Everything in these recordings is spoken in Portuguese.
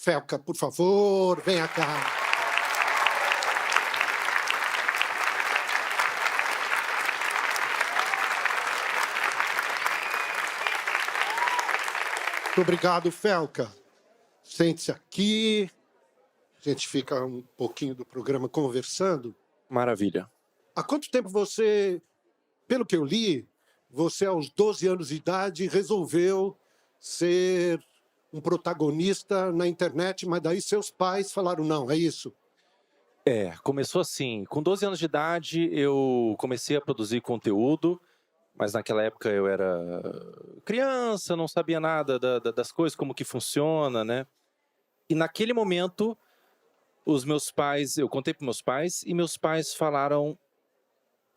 Felca, por favor, venha cá. Muito obrigado, Felca. Sente-se aqui. A gente fica um pouquinho do programa conversando. Maravilha. Há quanto tempo você, pelo que eu li, você aos 12 anos de idade resolveu ser um protagonista na internet, mas daí seus pais falaram não, é isso? Começou assim. Com 12 anos de idade, eu comecei a produzir conteúdo, mas naquela época eu era criança, não sabia nada das coisas, como que funciona, né? E naquele momento, eu contei para meus pais, e meus pais falaram: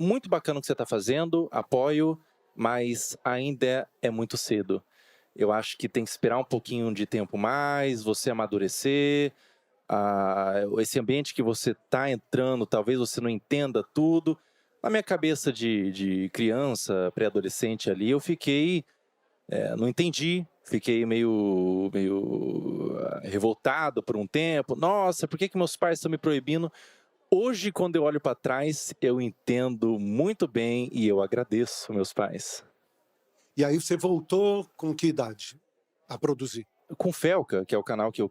muito bacana o que você está fazendo, apoio, mas ainda é muito cedo. Eu acho que tem que esperar um pouquinho de tempo mais, você amadurecer. Esse ambiente que você está entrando, talvez você não entenda tudo. Na minha cabeça de criança, pré-adolescente ali, eu fiquei, não entendi, fiquei meio revoltado por um tempo. Nossa, por que meus pais estão me proibindo? Hoje, quando eu olho para trás, eu entendo muito bem e eu agradeço meus pais. E aí você voltou com que idade a produzir? Com Felca, que é o canal que eu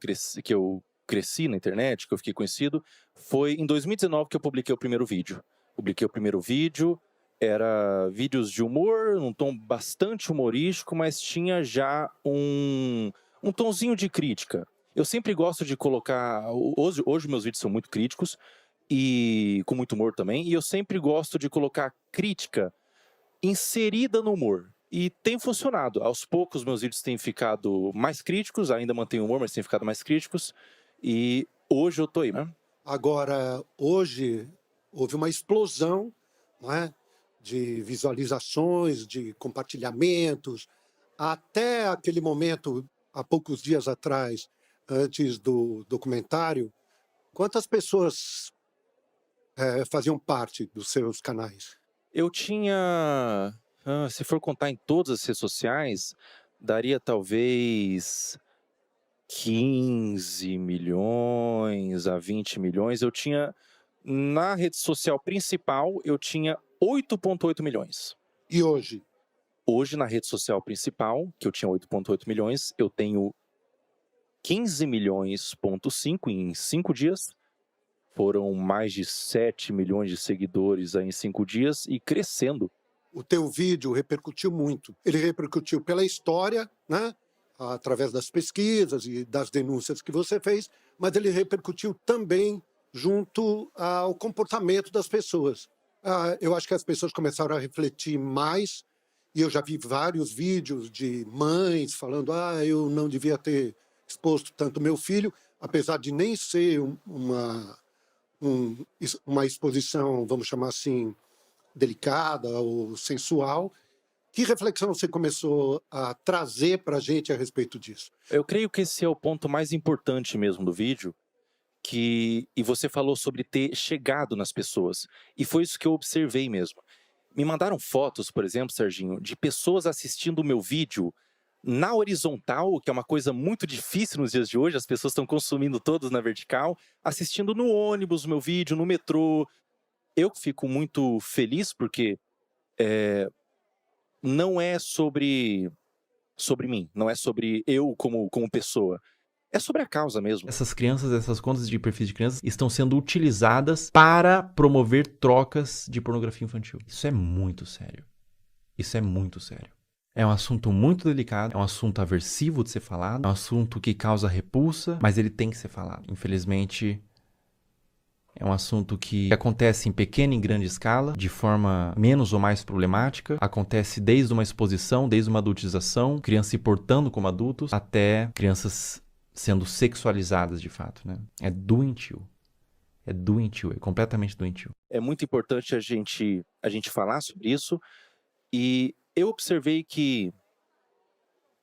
cresci na internet, que eu fiquei conhecido, foi em 2019 que eu publiquei o primeiro vídeo. Publiquei o primeiro vídeo, era vídeos de humor, um tom bastante humorístico, mas tinha já um tonzinho de crítica. Eu sempre gosto de colocar... Hoje meus vídeos são muito críticos, e com muito humor também, e eu sempre gosto de colocar crítica inserida no humor. E tem funcionado. Aos poucos, meus vídeos têm ficado mais críticos, ainda mantenho humor, mas têm ficado mais críticos. E hoje eu tô aí, né? Agora, hoje, houve uma explosão, não é? De visualizações, de compartilhamentos. Até aquele momento, há poucos dias atrás, antes do documentário, quantas pessoas faziam parte dos seus canais? Eu tinha... se for contar em todas as redes sociais, daria talvez 15 milhões a 20 milhões. Eu tinha... Na rede social principal, eu tinha 8,8 milhões. E hoje? Hoje, na rede social principal, que eu tinha 8,8 milhões, eu tenho 15 milhões,5 em 5 dias. Foram mais de 7 milhões de seguidores aí em 5 dias e crescendo. O teu vídeo repercutiu muito. Ele repercutiu pela história, né? Através das pesquisas e das denúncias que você fez, mas ele repercutiu também junto ao comportamento das pessoas. Eu acho que as pessoas começaram a refletir mais, e eu já vi vários vídeos de mães falando: eu não devia ter exposto tanto meu filho, apesar de nem ser uma exposição, vamos chamar assim, delicada ou sensual. Que reflexão você começou a trazer para a gente a respeito disso? Eu creio que esse é o ponto mais importante mesmo do vídeo, e você falou sobre ter chegado nas pessoas, e foi isso que eu observei mesmo. Me mandaram fotos, por exemplo, Serginho, de pessoas assistindo o meu vídeo na horizontal, que é uma coisa muito difícil nos dias de hoje, as pessoas estão consumindo todos na vertical, assistindo no ônibus o meu vídeo, no metrô. Eu fico muito feliz porque não é sobre mim, não é sobre eu como pessoa. É sobre a causa mesmo. Essas crianças, essas contas de perfis de crianças estão sendo utilizadas para promover trocas de pornografia infantil. Isso é muito sério. Isso é muito sério. É um assunto muito delicado, é um assunto aversivo de ser falado, é um assunto que causa repulsa, mas ele tem que ser falado. Infelizmente, é um assunto que acontece em pequena e grande escala, de forma menos ou mais problemática. Acontece desde uma exposição, desde uma adultização, crianças se portando como adultos, até crianças sendo sexualizadas de fato, né? É doentio. É doentio, é completamente doentio. É muito importante a gente falar sobre isso, e eu observei que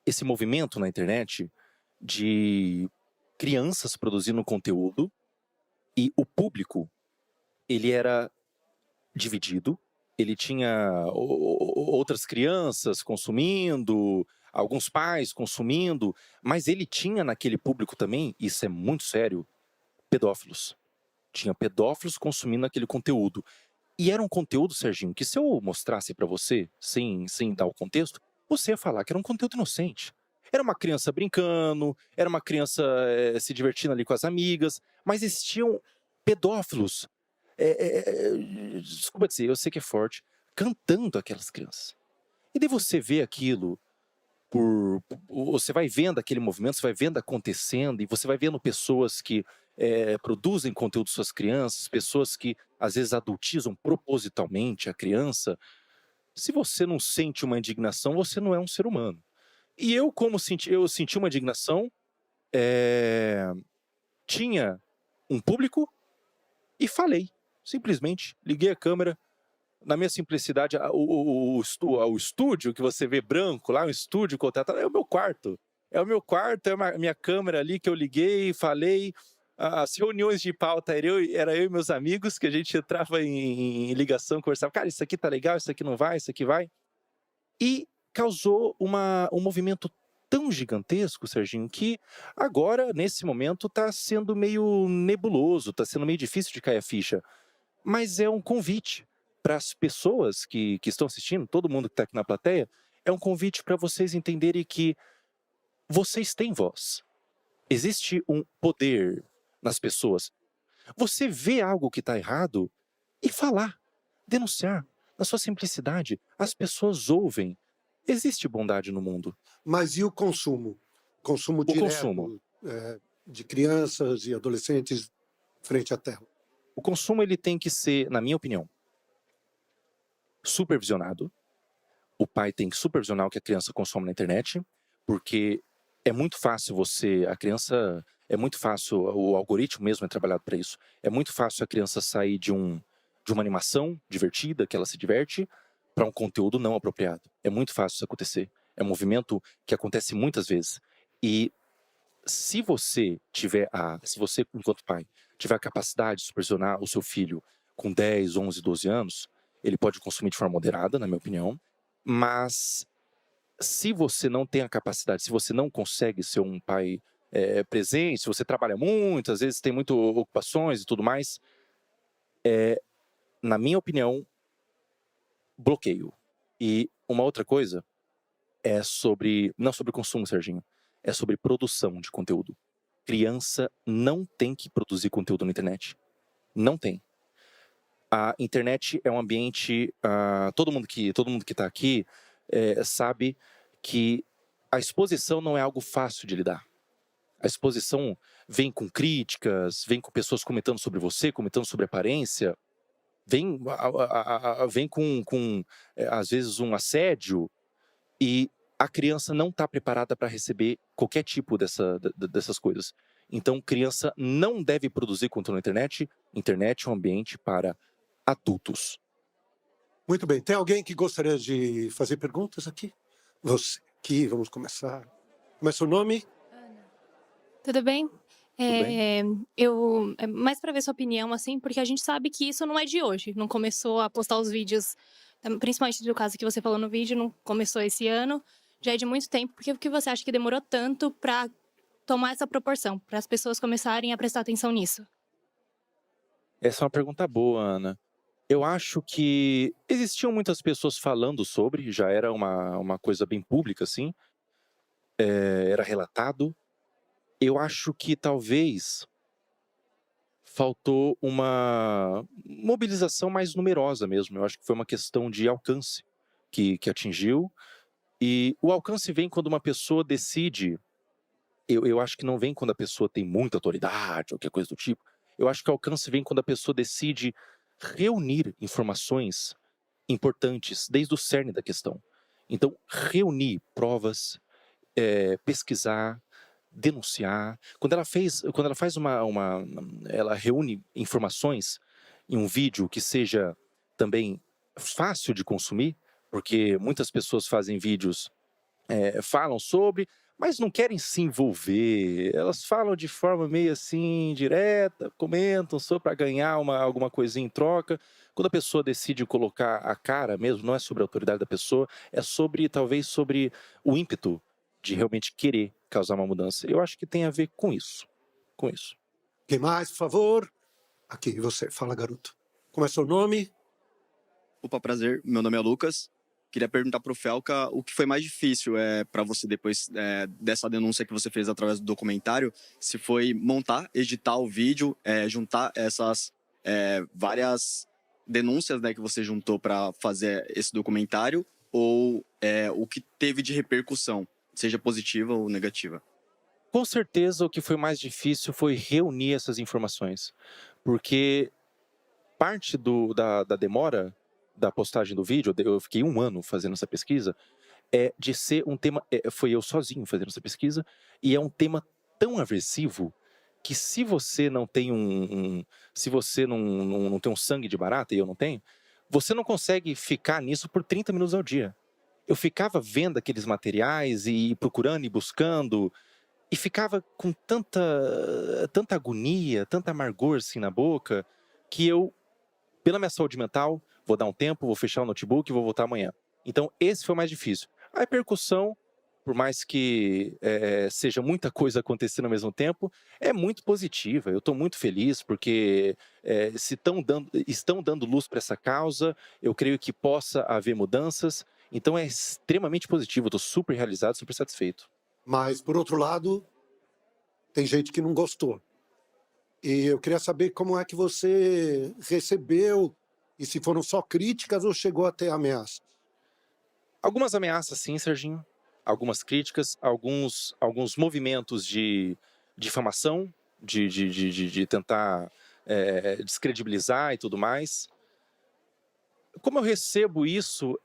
esse movimento na internet de crianças produzindo conteúdo, e o público, ele era dividido, ele tinha outras crianças consumindo, alguns pais consumindo, mas ele tinha naquele público também, isso é muito sério, pedófilos. Tinha pedófilos consumindo aquele conteúdo. E era um conteúdo, Serginho, que se eu mostrasse pra você, sem dar o contexto, você ia falar que era um conteúdo inocente. Era uma criança brincando, era uma criança se divertindo ali com as amigas, mas existiam pedófilos, desculpa dizer, eu sei que é forte, cantando aquelas crianças. E daí você vê aquilo, você vai vendo aquele movimento, você vai vendo acontecendo, e você vai vendo pessoas que produzem conteúdo para suas crianças, pessoas que às vezes adultizam propositalmente a criança. Se você não sente uma indignação, você não é um ser humano. E eu, eu senti uma indignação, tinha um público e falei. Simplesmente liguei a câmera, na minha simplicidade, o estúdio que você vê branco lá, um estúdio contratado, é o meu quarto. É o meu quarto, é a minha câmera ali que eu liguei, falei. As reuniões de pauta era eu e meus amigos, que a gente entrava em ligação, conversava. Cara, isso aqui tá legal, isso aqui não vai, isso aqui vai. E causou um movimento tão gigantesco, Serginho, que agora, nesse momento, tá sendo meio nebuloso, tá sendo meio difícil de cair a ficha. Mas é um convite para as pessoas que estão assistindo, todo mundo que está aqui na plateia, é um convite para vocês entenderem que vocês têm voz. Existe um poder nas pessoas. Você vê algo que está errado e falar, denunciar, na sua simplicidade. As pessoas ouvem. Existe bondade no mundo. Mas e o consumo? Consumo direto consumo. De crianças e adolescentes frente à tela. O consumo ele tem que ser, na minha opinião, supervisionado. O pai tem que supervisionar o que a criança consome na internet, porque é muito fácil é muito fácil, o algoritmo mesmo é trabalhado para isso. É muito fácil a criança sair de uma animação divertida, que ela se diverte, para um conteúdo não apropriado. É muito fácil isso acontecer. É um movimento que acontece muitas vezes. E se você, enquanto pai, tiver a capacidade de supervisionar o seu filho com 10, 11, 12 anos, ele pode consumir de forma moderada, na minha opinião, mas se você não tem a capacidade, se você não consegue ser um pai presente, se você trabalha muito, às vezes tem muitas ocupações e tudo mais, na minha opinião, bloqueio. E uma outra coisa não sobre consumo, Serginho, é sobre produção de conteúdo. Criança não tem que produzir conteúdo na internet. Não tem. A internet é um ambiente, todo mundo que está aqui sabe que a exposição não é algo fácil de lidar. A exposição vem com críticas, vem com pessoas comentando sobre você, comentando sobre aparência, vem com às vezes um assédio, e a criança não está preparada para receber qualquer tipo dessas coisas. Então, criança não deve produzir conteúdo na internet. Internet é um ambiente para adultos. Muito bem. Tem alguém que gostaria de fazer perguntas aqui? Você aqui, vamos começar. Começa o nome? Ana. Tudo bem? Eu mais para ver sua opinião, assim, porque a gente sabe que isso não é de hoje. Não começou a postar os vídeos, principalmente do caso que você falou no vídeo, não começou esse ano, já é de muito tempo. Por que você acha que demorou tanto para tomar essa proporção, para as pessoas começarem a prestar atenção nisso? Essa é uma pergunta boa, Ana. Eu acho que existiam muitas pessoas falando sobre, já era uma coisa bem pública, assim, era relatado. Eu acho que talvez faltou uma mobilização mais numerosa mesmo. Eu acho que foi uma questão de alcance que atingiu. E o alcance vem quando uma pessoa decide. Eu acho que não vem quando a pessoa tem muita autoridade ou qualquer coisa do tipo. Eu acho que o alcance vem quando a pessoa decide reunir informações importantes desde o cerne da questão. Então, reunir provas, pesquisar, denunciar. Quando ela faz ela reúne informações em um vídeo que seja também fácil de consumir, porque muitas pessoas fazem vídeos, falam sobre, mas não querem se envolver. Elas falam de forma meio assim, direta, comentam só para ganhar alguma coisinha em troca. Quando a pessoa decide colocar a cara mesmo, não é sobre a autoridade da pessoa, é talvez sobre o ímpeto de realmente querer causar uma mudança. Eu acho que tem a ver com isso. Com isso. Quem mais, por favor? Aqui, você. Fala, garoto. Como é seu nome? Opa, prazer. Meu nome é Lucas. Queria perguntar pro Felca o que foi mais difícil para você depois dessa denúncia que você fez através do documentário, se foi montar, editar o vídeo, juntar essas várias denúncias, né, que você juntou para fazer esse documentário, ou o que teve de repercussão, seja positiva ou negativa. Com certeza o que foi mais difícil foi reunir essas informações, porque parte da demora da postagem do vídeo, eu fiquei 1 ano fazendo essa pesquisa, de ser um tema, foi eu sozinho fazendo essa pesquisa, e é um tema tão aversivo que se você não tem se você não tem um sangue de barata, e eu não tenho, você não consegue ficar nisso por 30 minutos ao dia. Eu ficava vendo aqueles materiais e procurando e buscando, e ficava com tanta agonia, tanta amargor assim na boca, que eu, pela minha saúde mental, vou dar um tempo, vou fechar o notebook e vou voltar amanhã. Então, esse foi o mais difícil. A repercussão, por mais que seja muita coisa acontecendo ao mesmo tempo, é muito positiva. Eu estou muito feliz porque se estão dando luz para essa causa, eu creio que possa haver mudanças. Então, é extremamente positivo. Eu estou super realizado, super satisfeito. Mas, por outro lado, tem gente que não gostou. E eu queria saber como é que você recebeu, e se foram só críticas ou chegou até ameaças? Algumas ameaças, sim, Serginho. Algumas críticas, alguns movimentos de difamação, de tentar descredibilizar e tudo mais. Como eu recebo isso,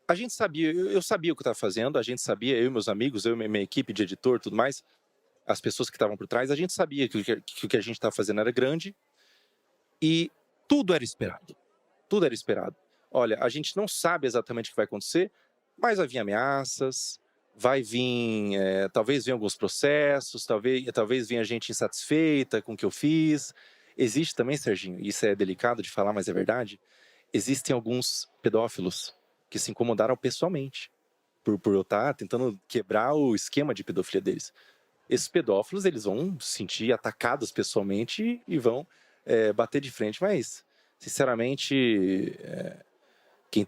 a gente sabia, eu sabia o que eu estava fazendo, a gente sabia, eu e meus amigos, eu e minha equipe de editor e tudo mais, as pessoas que estavam por trás, a gente sabia que o que a gente estava fazendo era grande e tudo era esperado. Tudo era esperado. Olha, a gente não sabe exatamente o que vai acontecer, mas vai vir ameaças, vai vir, talvez venham alguns processos, talvez venha gente insatisfeita com o que eu fiz. Existe também, Serginho, isso é delicado de falar, mas é verdade, existem alguns pedófilos que se incomodaram pessoalmente por eu estar tentando quebrar o esquema de pedofilia deles. Esses pedófilos, eles vão se sentir atacados pessoalmente e vão bater de frente, mas, sinceramente, quem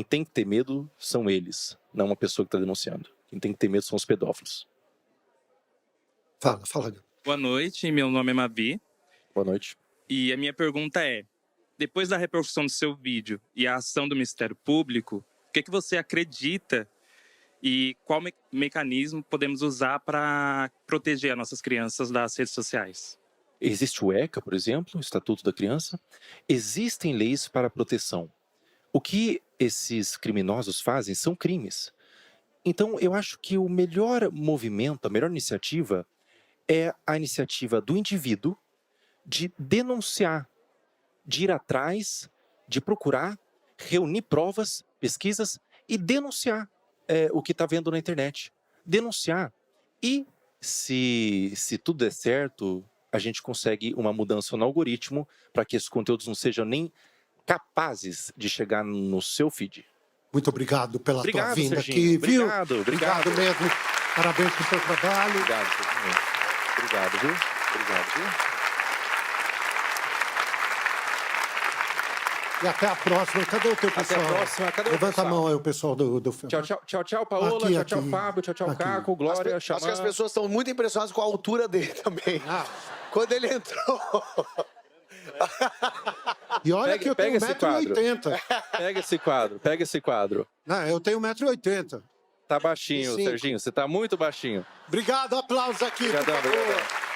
tem que ter medo são eles, não uma pessoa que está denunciando. Quem tem que ter medo são os pedófilos. Fala. Boa noite, meu nome é Mavi. Boa noite. E a minha pergunta é, depois da repercussão do seu vídeo e a ação do Ministério Público, o que você acredita e qual mecanismo podemos usar para proteger as nossas crianças das redes sociais? Existe o ECA, por exemplo, o Estatuto da Criança. Existem leis para proteção. O que esses criminosos fazem são crimes. Então, eu acho que o melhor movimento, a melhor iniciativa é a iniciativa do indivíduo de denunciar, de ir atrás, de procurar, reunir provas, pesquisas e denunciar o que está vendo na internet. Denunciar. E se tudo der certo, a gente consegue uma mudança no algoritmo para que esses conteúdos não sejam nem capazes de chegar no seu feed. Muito obrigado pela tua vinda Serginho. aqui, viu? Obrigado Mesmo. Parabéns pelo seu trabalho. Obrigado, Serginho. Obrigado, viu? Obrigado, viu? E até a próxima. Cadê o teu pessoal? Até a próxima. Cadê o Levanta pessoal? a mão aí, o pessoal do filme. Tchau, Paola. Aqui, tchau, aqui. Fábio. Tchau, Aqui. Caco. Glória, Acho que as Xamã. pessoas estão muito impressionadas com a altura dele também. Quando ele entrou... E olha que eu tenho Pega esse quadro. 1,80m. Pega esse quadro. Não, eu tenho 1,80m. Tá baixinho, Sim. Serginho. Você tá muito baixinho. Obrigado, aplausos aqui. Obrigadão, por favor. obrigadão.